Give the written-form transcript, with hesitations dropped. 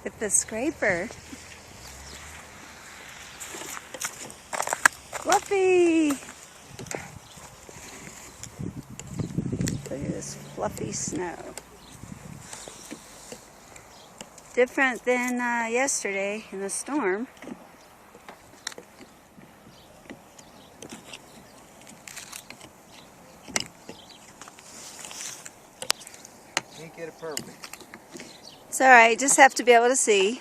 With the scraper. Fluffy! Look at this fluffy snow. Different than yesterday in the storm. Can't get it perfect. It's alright, just have to be able to see.